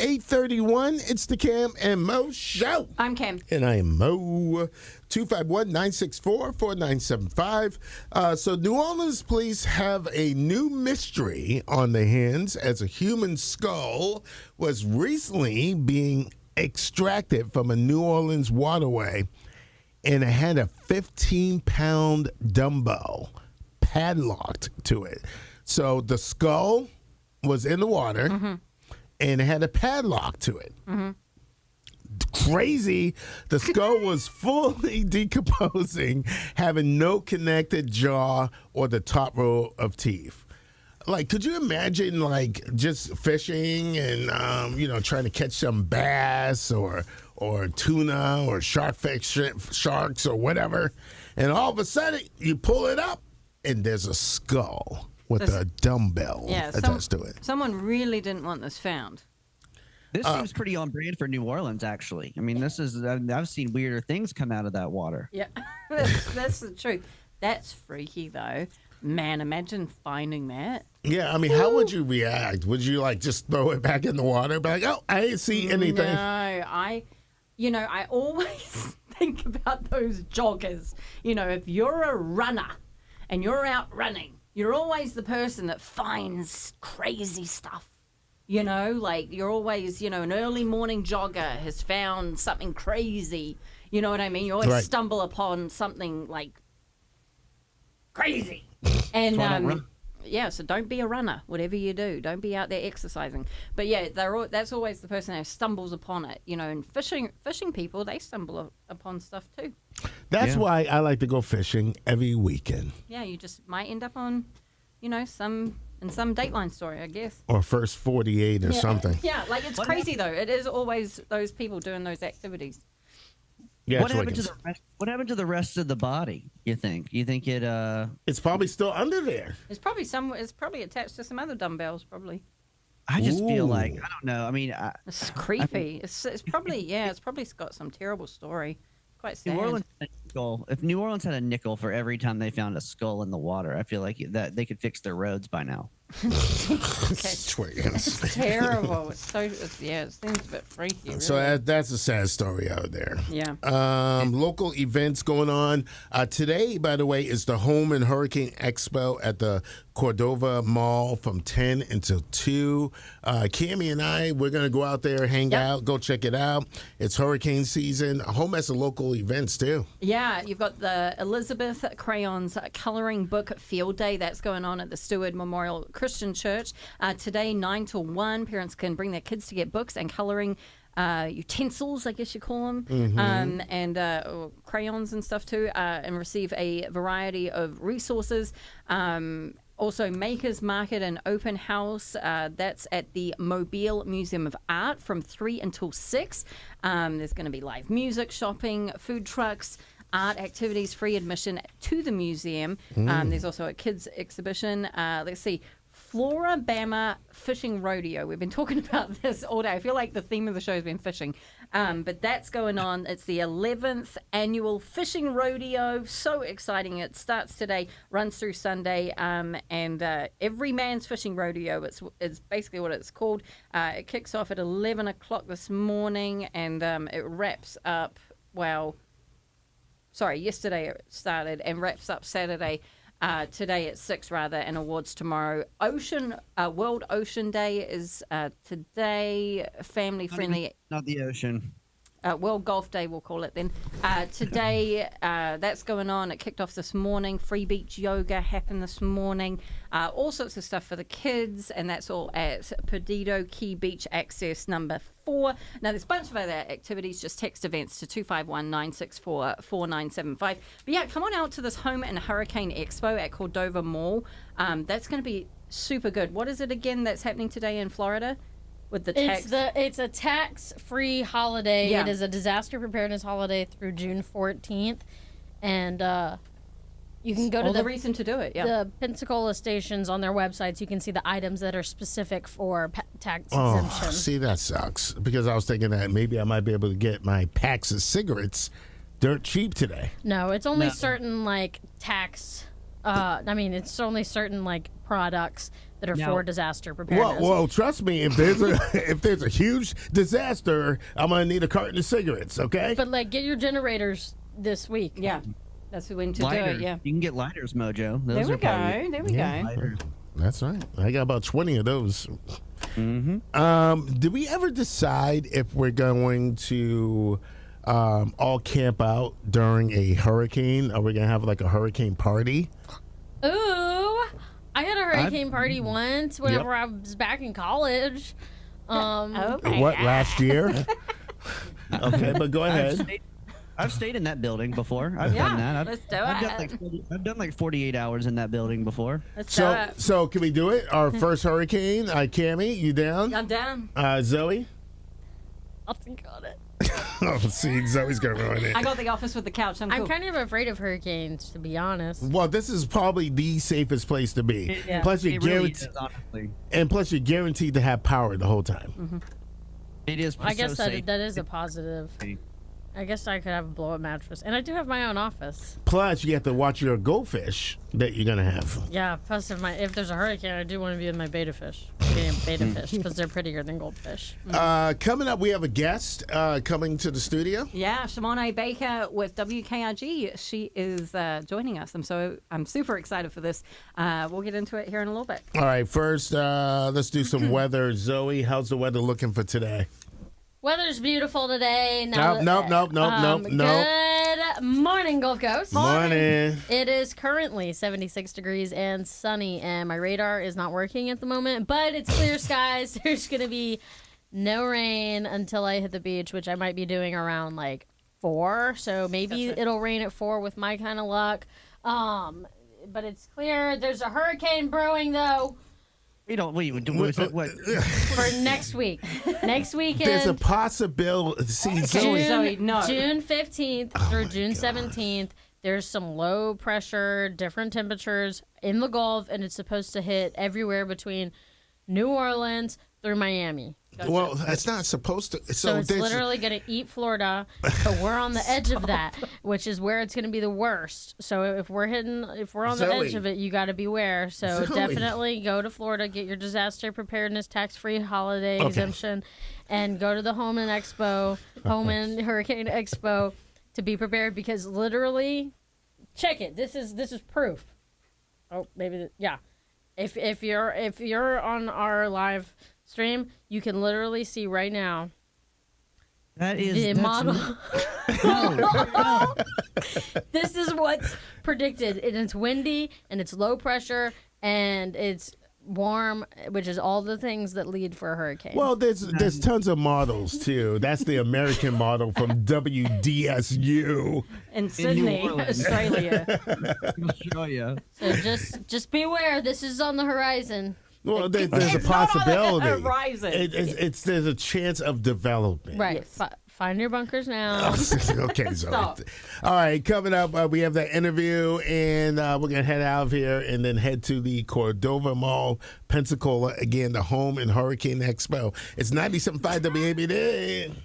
8:31. It's the Cam and Mo Show. I'm Cam. And I am Mo. 251-964-4975. So New Orleans police have a new mystery on their hands as a human skull was recently being extracted from a New Orleans waterway, and it had a 15-pound dumbbell padlocked to it. So the skull was in the water, and it had a padlock to it. Crazy. The skull was fully decomposing, having no connected jaw or the top row of teeth. Like, could you imagine, like, just fishing and, trying to catch some bass or tuna or sharks or whatever, and all of a sudden you pull it up and there's a skull with a dumbbell attached to it. Someone really didn't want this found. This seems pretty on brand for New Orleans, actually. I mean, this is, I've seen weirder things come out of that water. Yeah, that's the truth. That's freaky, though. Man, imagine finding that. Yeah, I mean, how would you react? Would you, like, just throw it back in the water? Be like, oh, I didn't see anything. No, I always think about those joggers. You know, if you're a runner and you're out running, you're always the person that finds crazy stuff. You know, like you're always, an early morning jogger has found something crazy. You know what I mean? You always stumble upon something like crazy. And so don't be a runner, whatever you do. Don't be out there exercising. But yeah, that's always the person that stumbles upon it. You know, and fishing people, they stumble upon stuff too. That's why I like to go fishing every weekend. Yeah, you just might end up on, some Dateline story, I guess. Or First 48 or something. Yeah, like it's crazy though. It is always those people doing those activities. Yeah, what happened to the rest of the body? You think it? It's probably still under there. It's probably It's probably attached to some other dumbbells. Probably. I just feel like I don't know. I mean, it's creepy. It's probably It's probably got some terrible story. Quite sad. If New Orleans had a nickel for every time they found a skull in the water, I feel like that they could fix their roads by now. It's terrible. It seems a bit freaky. Really. So that's a sad story out there. Yeah. Local events going on. Today, by the way, is the Home and Hurricane Expo at the Cordova Mall from 10 until 2. Cammie and I, we're going to go out there, hang out, go check it out. It's hurricane season. Home has some local events, too. Yeah, you've got the Elizabeth Crayons Coloring Book Field Day. That's going on at the Stewart Memorial Christian Church. Today, 9 till 1, parents can bring their kids to get books and coloring utensils, I guess you call them, and crayons and stuff too, and receive a variety of resources. Also, Makers Market and Open House, that's at the Mobile Museum of Art from 3 until 6. There's going to be live music, shopping, food trucks, art activities, free admission to the museum. There's also a kids exhibition. Let's see. Floribama Fishing Rodeo. We've been talking about this all day. I feel like the theme of the show has been fishing. But that's going on. It's the 11th annual fishing rodeo. So exciting. It starts today, runs through Sunday. And Every Man's Fishing Rodeo is basically what it's called. It kicks off at 11 o'clock this morning and it wraps up, yesterday it started and wraps up Saturday. Today at 6 and awards tomorrow. World Ocean Day is today. Family friendly. Not the ocean. World Golf Day, we'll call it then. Today, that's going on. It kicked off this morning. Free beach yoga happened this morning. All sorts of stuff for the kids, and that's all at Perdido Key Beach Access number 4. Now, there's a bunch of other activities. Just text events to 251-964-4975. But yeah, come on out to this Home and Hurricane Expo at Cordova Mall. That's going to be super good. What is it again that's happening today in Florida? With the tax? It's a tax-free holiday. Yeah. It is a disaster preparedness holiday through June 14th. And you can go to the reason to do it, the Pensacola stations on their websites. You can see the items that are specific for tax exemption. See, that sucks. Because I was thinking that maybe I might be able to get my packs of cigarettes dirt cheap today. No, it's only certain, tax... it's only certain, products that are Now- for disaster preparedness. Well, trust me, if there's a if there's a huge disaster, I'm gonna need a carton of cigarettes. Okay. But like, get your generators this week. Yeah, that's when to do Lighters. it. Yeah. You can get lighters, Mojo. Those There we are probably go. There we Yeah. go. lighters. That's right. I got about 20 of those. Did we ever decide if we're going to all camp out during a hurricane? Are we going to have like a hurricane party? Ooh, I had a hurricane party once whenever I was back in college. Okay. What, last year? Okay, but go ahead. I've stayed in that building before. I've Yeah, done that. let's do I've done like 48 hours in that building before. Let's do it. So can we do it? Our first hurricane. Cammy, you down? I'm down. Zoe? I'll think on it. Oh, see, Zoe's going to ruin it. I got the office with the couch. I'm cool. I'm kind of afraid of hurricanes, to be honest. Well, this is probably the safest place to be. Yeah. Plus, you're It really guaranteed, is, honestly. and plus, you're guaranteed to have power the whole time. It is. I guess so that safe. that is a positive. I guess I could have a blow-up mattress, and I do have my own office. Plus, you have to watch your goldfish that you're gonna have. Yeah. Plus, if there's a hurricane, I do want to be with my beta fish. Beta fish, because they're prettier than goldfish. Coming up, we have a guest coming to the studio. Yeah, Shimon Baker with WKRG. She is joining us. I'm super excited for this. We'll get into it here in a little bit. All right, first, let's do some weather. Zoe, how's the weather looking for today? Weather's beautiful today. Nope. Good morning, Gulf Coast. Morning. It is currently 76 degrees and sunny, and my radar is not working at the moment, but it's clear skies. There's going to be no rain until I hit the beach, which I might be doing around like 4. So maybe it'll rain at 4 with my kind of luck. But it's clear. There's a hurricane brewing, though, We don't. What? for next week. Next weekend. There's a possibility. See, Zoe. Zoe, no. June 15th through June 17th, there's some low pressure, different temperatures in the Gulf, and it's supposed to hit everywhere between New Orleans through Miami. Well, it's not supposed to. So it's there's- literally going to eat Florida, but we're on the edge of that, which is where it's going to be the worst. So if we're on the Zoe. edge of it, you got to beware. So Zoe. definitely go to Florida, get your disaster preparedness tax-free holiday exemption, and go to the Hurricane Expo to be prepared, because literally, check it. This is proof. Oh, maybe yeah. If you're on our live stream, you can literally see right now That is the that's model. No. This is what's predicted, and it's windy, and it's low pressure, and it's warm, which is all the things that lead for a hurricane. Well, there's tons of models too. That's the American model from WDSU. In Sydney, Orleans. Australia. Australia. So just beware. This is on the horizon. Well, there's a It's not on the possibility. horizon. There's a chance of development. Right. Yes. Find your bunkers now. Okay, Zoe. Stop. All right, coming up, we have the interview, and we're going to head out of here and then head to the Cordova Mall, Pensacola, again, the Home and Hurricane Expo. It's 97.5 WABD.